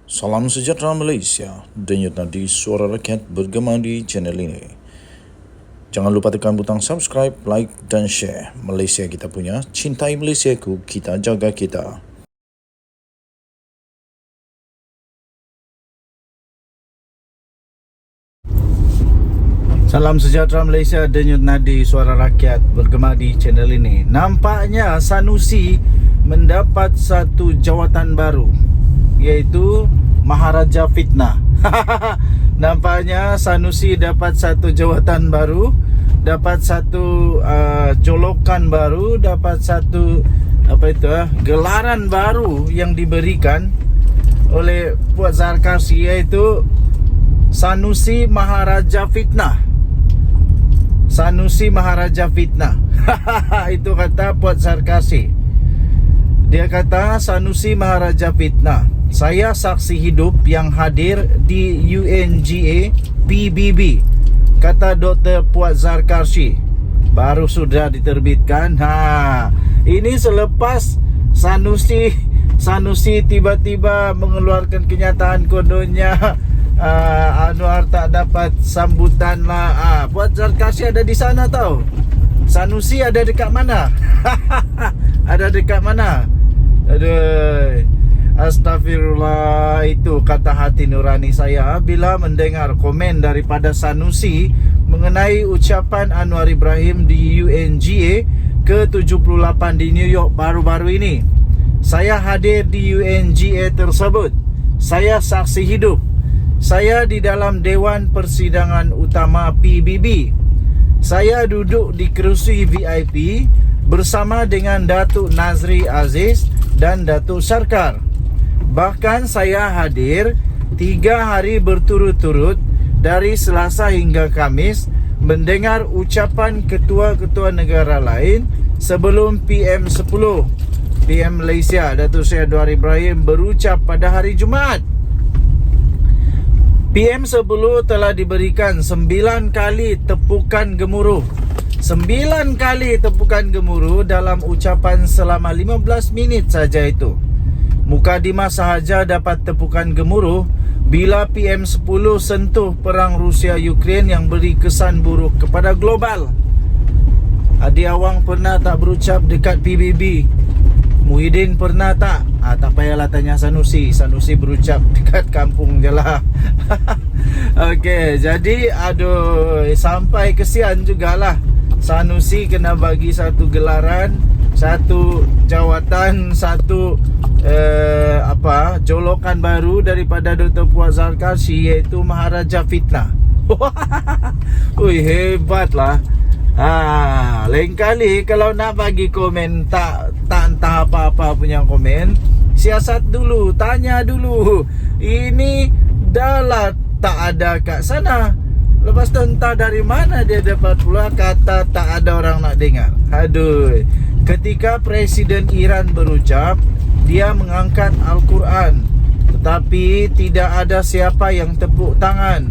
Salam sejahtera Malaysia, denyut nadi suara rakyat bergema di channel ini. Jangan lupa tekan butang subscribe, like dan share. Malaysia kita punya, cintai Malaysiaku, kita jaga kita. Salam sejahtera Malaysia, denyut nadi suara rakyat bergema di channel ini. Nampaknya Sanusi mendapat satu jawatan baru, iaitu Maharaja Fitnah. Nampaknya Sanusi dapat satu jawatan baru, dapat satu jolokan baru, dapat satu gelaran baru yang diberikan oleh Puan Zarkasi, iaitu Sanusi Maharaja Fitnah. Sanusi Maharaja Fitnah. Itu kata Puan Zarkasi. Dia kata Sanusi Maharaja Fitnah. Saya saksi hidup yang hadir di UNGA PBB, kata Dr. Puan Zarkasi. Baru sudah diterbitkan. Ini selepas Sanusi tiba-tiba mengeluarkan kenyataan kononnya Anwar tak dapat sambutan lah. Puan Zarkasi ada di sana tau. Sanusi ada dekat mana? Ada dekat mana? Aduh, astagfirullah. Itu kata hati nurani saya bila mendengar komen daripada Sanusi mengenai ucapan Anwar Ibrahim di UNGA ke-78 di New York baru-baru ini. Saya hadir di UNGA tersebut. Saya saksi hidup. Saya di dalam Dewan Persidangan Utama PBB. Saya duduk di kerusi VIP bersama dengan Datuk Nazri Aziz dan Datuk Sarkar. Bahkan saya hadir 3 hari berturut-turut dari Selasa hingga Khamis mendengar ucapan ketua-ketua negara lain sebelum PM10 PM Malaysia Datuk Seri Anwar Ibrahim berucap pada hari Jumaat. PM10 telah diberikan 9 kali tepukan gemuruh. 9 kali tepukan gemuruh dalam ucapan selama 15 minit saja itu. Mukadimah sahaja dapat tepukan gemuruh bila PM10 sentuh perang Rusia-Ukraine yang beri kesan buruk kepada global. Adi Awang pernah tak berucap dekat PBB? Muhyiddin pernah tak? Tak payahlah tanya Sanusi. Sanusi berucap dekat kampung je lah. Okey, jadi sampai kesian jugalah Sanusi kena bagi satu gelaran, satu jawatan, satu jolokan baru daripada Dr. Puan Zarkasi, iaitu Maharaja Fitnah. Ui, hebatlah. Lain kali kalau nak bagi komen tak entah apa-apa punya komen, siasat dulu, tanya dulu. Ini dah lah tak ada kat sana. Lepas tu entah dari mana dia dapat pula kata tak ada orang nak dengar. Aduh. Ketika Presiden Iran berucap, dia mengangkat Al-Quran, tetapi tidak ada siapa yang tepuk tangan.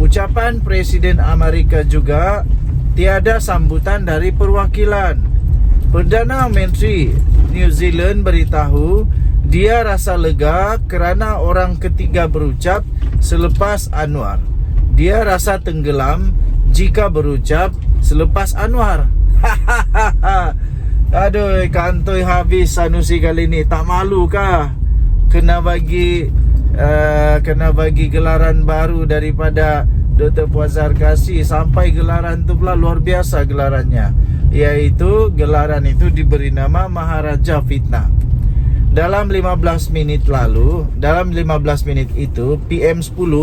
Ucapan Presiden Amerika juga tiada sambutan dari perwakilan. Perdana Menteri New Zealand beritahu dia rasa lega kerana orang ketiga berucap selepas Anwar. Dia rasa tenggelam jika berucap selepas Anwar. Aduh, kantoi habis Sanusi kali ni. Tak malu kah kena bagi gelaran baru daripada Dr. Puan Zarkasi? Sampai gelaran tu pula luar biasa gelarannya, iaitu gelaran itu diberi nama Maharaja Fitnah. Dalam 15 minit itu PM10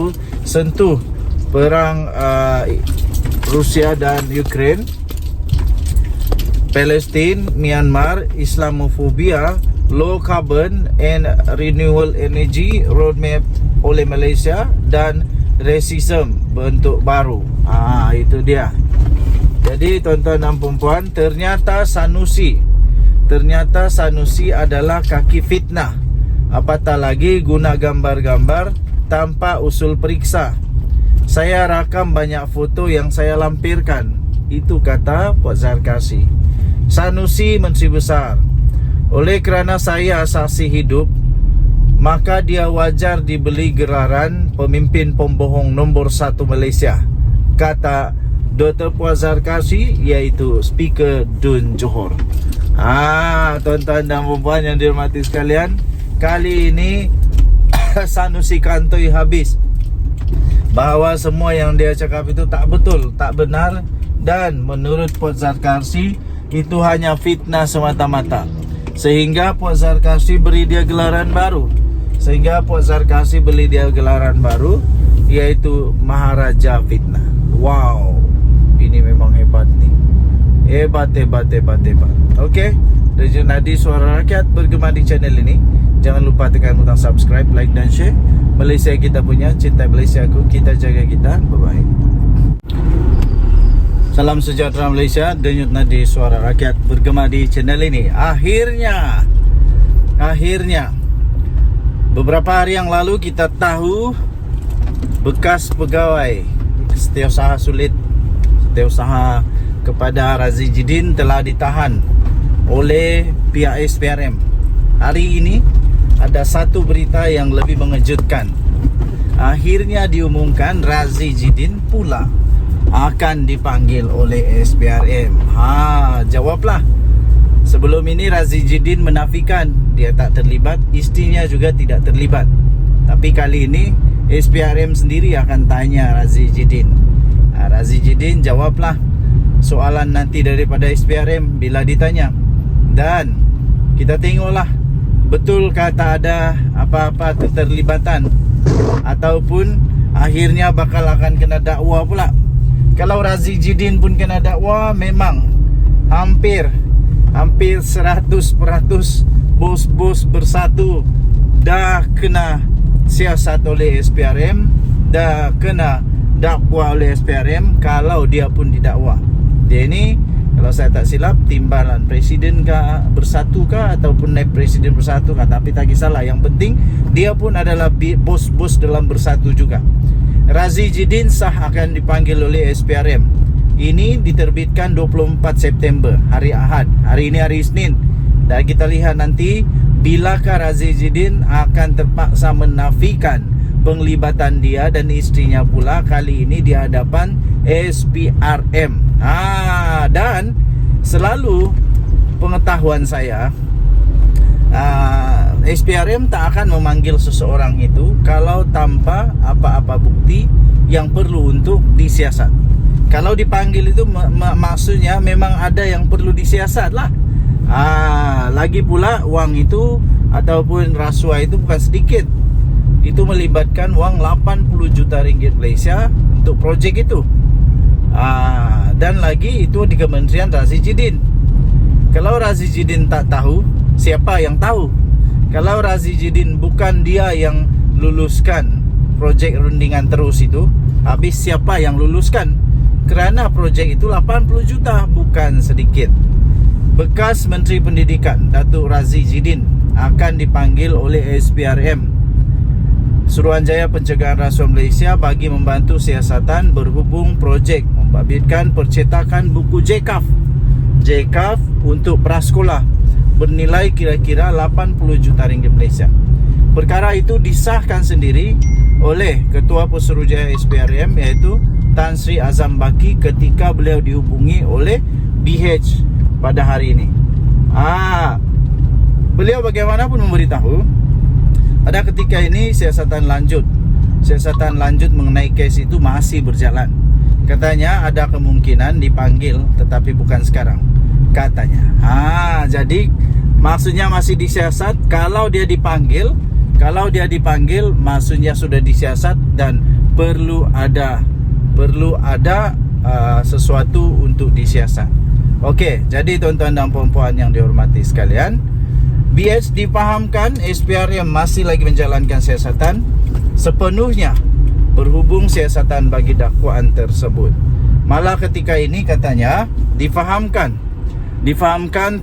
sentuh perang Rusia dan Ukraine, Palestin, Myanmar, Islamofobia, low carbon and renewable energy roadmap oleh Malaysia, dan racism bentuk baru. Itu dia. Jadi tuan-tuan dan puan-puan, ternyata Sanusi adalah kaki fitnah. Apatah lagi guna gambar-gambar tanpa usul periksa. Saya rakam banyak foto yang saya lampirkan. Itu kata Puan Zarkasi. Sanusi Menteri Besar. Oleh kerana saya saksi hidup, maka dia wajar diberi gelaran pemimpin pembohong nombor 1 Malaysia, kata Dr. Puan Zarkashi, iaitu Speaker Dun Johor. Tuan-tuan dan puan yang dihormati sekalian, kali ini Sanusi kantoi habis bahawa semua yang dia cakap itu tak betul, tak benar, dan menurut Puan Zarkashi itu hanya fitnah semata-mata. Sehingga Puan Zarkashi beri dia gelaran baru. Iaitu Maharaja Fitnah. Wow, ini memang hebat nih. Hebat. Okey, Radio Nadi Suara Rakyat bergema di channel ini. Jangan lupa tekan butang subscribe, like dan share. Malaysia kita punya, cinta Malaysia aku, kita jaga kita. Bye-bye. Salam sejahtera Malaysia. Denyut Nadi Suara Rakyat bergema di channel ini. Akhirnya beberapa hari yang lalu kita tahu bekas pegawai Setiausaha Sulit, Setiausaha kepada Razi Jidin telah ditahan oleh pihak SPRM. Hari ini ada satu berita yang lebih mengejutkan. Akhirnya diumumkan Razi Jidin pula akan dipanggil oleh SPRM. Jawablah. Sebelum ini Razi Jidin menafikan dia tak terlibat, isterinya juga tidak terlibat. Tapi kali ini SPRM sendiri akan tanya Razi Jidin. Razi Jidin jawablah soalan nanti daripada SPRM bila ditanya. Dan kita tengoklah betul kata ada apa-apa keterlibatan ataupun akhirnya bakal akan kena dakwa pula. Kalau Razi Jidin pun kena dakwa, memang hampir 100% bos-bos bersatu dah kena siasat oleh SPRM, dah kena dakwa oleh SPRM kalau dia pun didakwa. Dia ni, kalau saya tak silap, timbalan presiden kah, bersatu kah, ataupun naib presiden bersatu kah, tapi tak kisahlah. Yang penting dia pun adalah bos-bos dalam bersatu juga. Razi Jidin sah akan dipanggil oleh SPRM. Ini diterbitkan 24 September, hari Ahad. Hari ini hari Isnin. Dan kita lihat nanti bilakah Razi Jidin akan terpaksa menafikan penglibatan dia dan isterinya pula kali ini di hadapan SPRM. Dan selalu pengetahuan saya, SPRM tak akan memanggil seseorang itu kalau tanpa apa-apa bukti yang perlu untuk disiasat. Kalau dipanggil itu maksudnya memang ada yang perlu disiasat lah. Lagi pula wang itu ataupun rasuah itu bukan sedikit. Itu melibatkan wang 80 juta ringgit Malaysia untuk projek itu. Dan lagi itu di Kementerian Razi Jidin. Kalau Razi Jidin tak tahu, siapa yang tahu? Kalau Razi Jidin bukan dia yang luluskan projek rundingan terus itu, habis siapa yang luluskan? Kerana projek itu 80 juta, bukan sedikit. Bekas Menteri Pendidikan Datuk Razi Jidin akan dipanggil oleh SPRM, Suruhanjaya Pencegahan Rasuah Malaysia, bagi membantu siasatan berhubung projek membabitkan percetakan buku JKAF untuk prasekolah bernilai kira-kira 80 juta ringgit Malaysia. Perkara itu disahkan sendiri oleh Ketua Pesuruhjaya SPRM, iaitu Tan Sri Azam Baki, ketika beliau dihubungi oleh BH pada hari ini. Beliau bagaimanapun memberitahu pada ketika ini siasatan lanjut mengenai kes itu masih berjalan. Katanya ada kemungkinan dipanggil, tetapi bukan sekarang, katanya. Jadi maksudnya masih disiasat. Kalau dia dipanggil maksudnya sudah disiasat dan perlu ada sesuatu untuk disiasat. Okey, jadi tuan-tuan dan puan-puan yang dihormati sekalian, BH difahamkan SPRM masih lagi menjalankan siasatan sepenuhnya berhubung siasatan bagi dakwaan tersebut. Malah ketika ini katanya difahamkan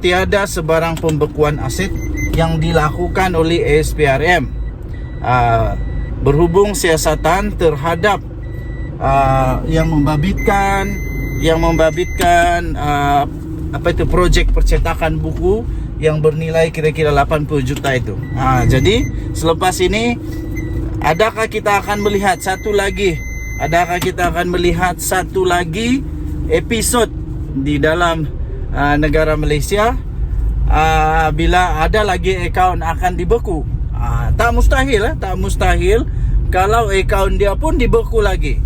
tiada sebarang pembekuan aset yang dilakukan oleh SPRM berhubung siasatan terhadap yang membabitkan projek percetakan buku yang bernilai kira-kira 80 juta itu. Jadi selepas ini adakah kita akan melihat satu lagi episod di dalam negara Malaysia bila ada lagi akaun akan dibeku? Tak mustahil kalau akaun dia pun dibeku lagi.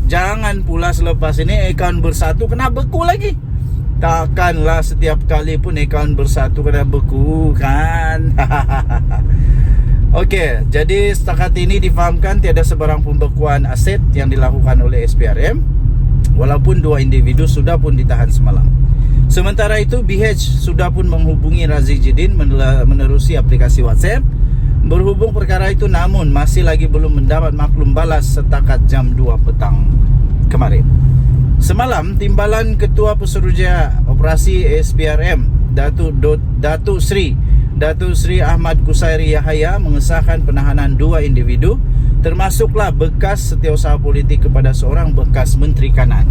Jangan pula selepas ini akaun bersatu kena beku lagi. Takkanlah setiap kali pun akaun bersatu kena beku, kan? Okey, jadi setakat ini difahamkan tiada sebarang pembekuan aset yang dilakukan oleh SPRM, walaupun 2 individu sudah pun ditahan semalam. Sementara itu, BH sudah pun menghubungi Razi Jidin menerusi aplikasi WhatsApp berhubung perkara itu, namun masih lagi belum mendapat maklum balas setakat jam 2 petang kemarin. Semalam, Timbalan Ketua Pesuruhjaya Operasi SPRM Datuk Sri Ahmad Kusairi Yahaya mengesahkan penahanan 2 individu, termasuklah bekas setiausaha politik kepada seorang bekas Menteri Kanan.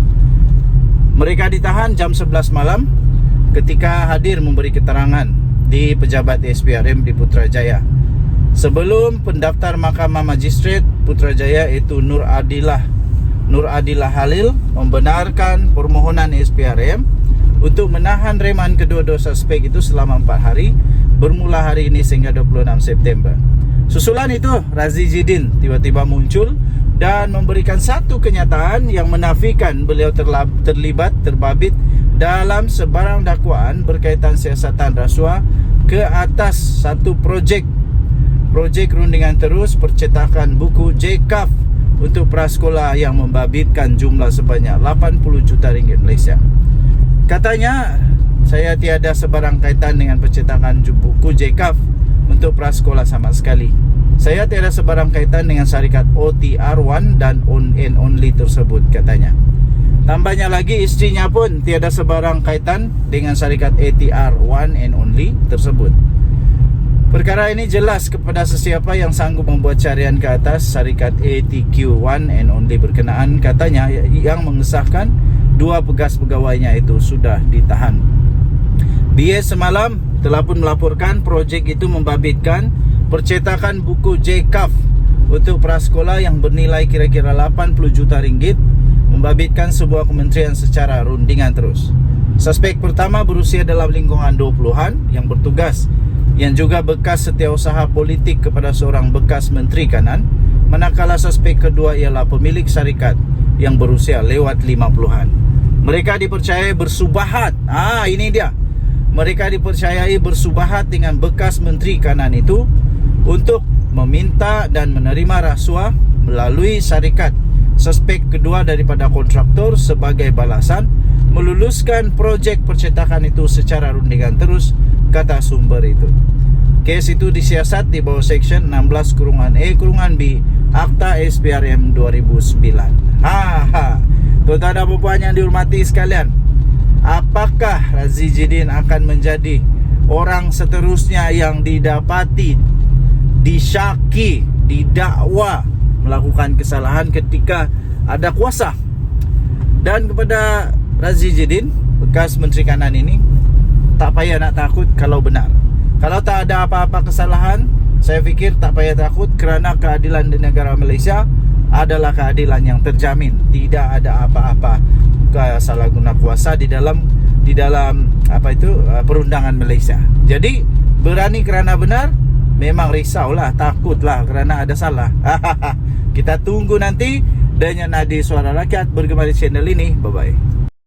Mereka ditahan jam 11 malam ketika hadir memberi keterangan di pejabat SPRM di Putrajaya. Sebelum pendaftar Mahkamah Magistrat Putrajaya iaitu Nur Adilah Halil membenarkan permohonan SPRM untuk menahan reman kedua-dua suspek itu selama 4 hari bermula hari ini sehingga 26 September. Susulan itu, Razi Jidin tiba-tiba muncul dan memberikan satu kenyataan yang menafikan beliau terbabit dalam sebarang dakwaan berkaitan siasatan rasuah ke atas satu projek rundingan terus percetakan buku JCAF untuk prasekolah yang membabitkan jumlah sebanyak 80 juta ringgit Malaysia. Katanya, saya tiada sebarang kaitan dengan percetakan buku JCAF untuk prasekolah sama sekali. Saya tiada sebarang kaitan dengan syarikat OTR1 dan On and Only tersebut, katanya. Tambahnya lagi, isterinya pun tiada sebarang kaitan dengan syarikat ATR1 and Only tersebut. Perkara ini jelas kepada sesiapa yang sanggup membuat carian ke atas syarikat ATQ1 and Only berkenaan, katanya, yang mengesahkan 2 bekas pegawainya itu sudah ditahan. BS semalam telah pun melaporkan projek itu membabitkan percetakan buku JCAF untuk prasekolah yang bernilai kira-kira 80 juta ringgit, membabitkan sebuah kementerian secara rundingan terus. Suspek pertama berusia dalam lingkungan 20-an yang bertugas, yang juga bekas setiausaha politik kepada seorang bekas Menteri Kanan, manakala suspek kedua ialah pemilik syarikat yang berusia lewat 50-an. Mereka dipercayai bersubahat. Ini dia. Mereka dipercayai bersubahat dengan bekas Menteri Kanan itu untuk meminta dan menerima rasuah melalui syarikat suspek kedua daripada kontraktor sebagai balasan meluluskan projek percetakan itu secara rundingan terus, kata sumber itu. Kes itu disiasat di bawah Seksyen 16(a)(b) Akta SPRM 2009. Tuan-tuan dan puan yang dihormati sekalian, apakah Razi Jidin akan menjadi orang seterusnya yang didapati, disyaki, didakwa melakukan kesalahan ketika ada kuasa? Dan kepada Razi Jidin, bekas Menteri Kanan ini, tak payah nak takut kalau benar. Kalau tak ada apa-apa kesalahan, saya fikir tak payah takut, kerana keadilan di negara Malaysia adalah keadilan yang terjamin. Tidak ada apa-apa kesalahguna kuasa di dalam perundangan Malaysia. Jadi berani kerana benar, memang risaulah, takutlah kerana ada salah. Kita tunggu nanti. Dengan Nadi Suara Rakyat bergema di channel ini. Bye-bye.